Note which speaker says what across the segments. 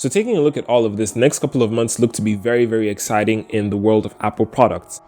Speaker 1: So taking a look at all of this, next couple of months look to be very, very exciting in the world of Apple products.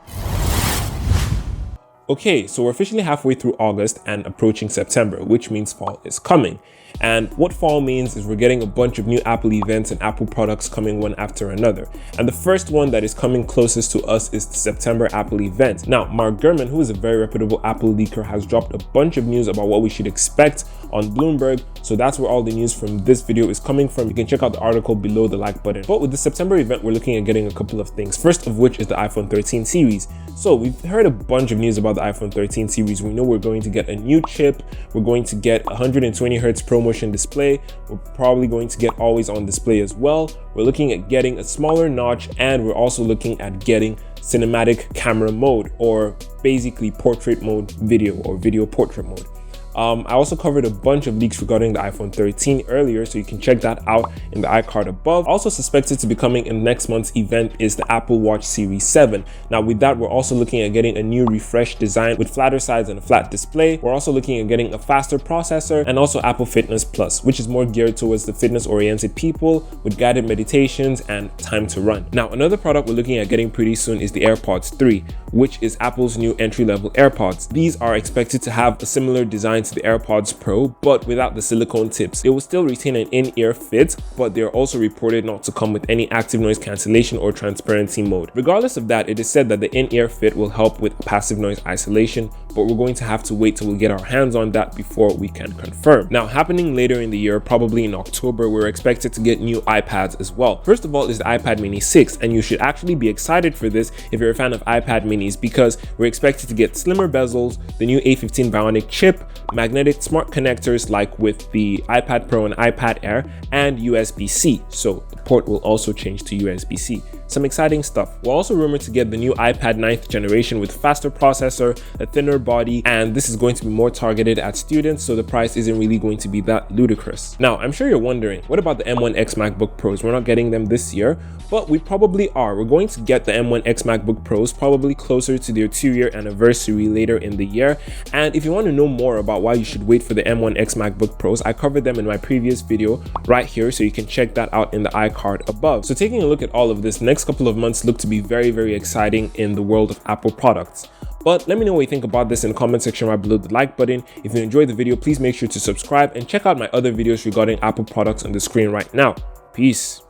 Speaker 1: Okay, so we're officially halfway through August and approaching September, which means fall is coming. And what fall means is we're getting a bunch of new Apple events and Apple products coming one after another. And the first one that is coming closest to us is the September Apple event. Now, Mark Gurman, who is a very reputable Apple leaker, has dropped a bunch of news about what we should expect on Bloomberg. So that's where all the news from this video is coming from. You can check out the article below the like button. But with the September event, we're looking at getting a couple of things. First of which is the iPhone 13 series. So we've heard a bunch of news about the iPhone 13 series. We know we're going to get a new chip. We're going to get 120 Hz ProMotion display. We're probably going to get always on display as well. We're looking at getting a smaller notch, and we're also looking at getting cinematic camera mode, or basically portrait mode video, or video portrait mode. I also covered a bunch of leaks regarding the iPhone 13 earlier, so you can check that out in the iCard above. Also suspected to be coming in next month's event is the Apple Watch Series 7. Now with that, we're also looking at getting a new refreshed design with flatter sides and a flat display. We're also looking at getting a faster processor, and also Apple Fitness Plus, which is more geared towards the fitness-oriented people with guided meditations and time to run. Now another product we're looking at getting pretty soon is the AirPods 3, which is Apple's new entry-level AirPods. These are expected to have a similar design to the AirPods Pro, but without the silicone tips. It will still retain an in-ear fit, but they're also reported not to come with any active noise cancellation or transparency mode. Regardless of that, it is said that the in-ear fit will help with passive noise isolation, but we're going to have to wait till we get our hands on that before we can confirm. Now, happening later in the year, probably in October, we're expected to get new iPads as well. First of all is the iPad Mini 6, and you should actually be excited for this if you're a fan of iPad Minis, because we're expected to get slimmer bezels, the new A15 Bionic chip, magnetic smart connectors like with the iPad Pro and iPad Air, and USB-C. So the port will also change to USB-C. Some exciting stuff. We're also rumored to get the new iPad 9th generation with faster processor, a thinner body, and this is going to be more targeted at students, so the price isn't really going to be that ludicrous. Now, I'm sure you're wondering, what about the M1X MacBook Pros? We're not getting them this year, but we probably are. We're going to get the M1X MacBook Pros probably closer to their 2-year anniversary later in the year. And if you want to know more about why you should wait for the M1X MacBook Pros, I covered them in my previous video right here, so you can check that out in the iCard above. So taking a look at all of this, next couple of months look to be very, very exciting in the world of Apple products. But let me know what you think about this in the comment section right below the like button. If you enjoyed the video, please make sure to subscribe and check out my other videos regarding Apple products on the screen right now. Peace.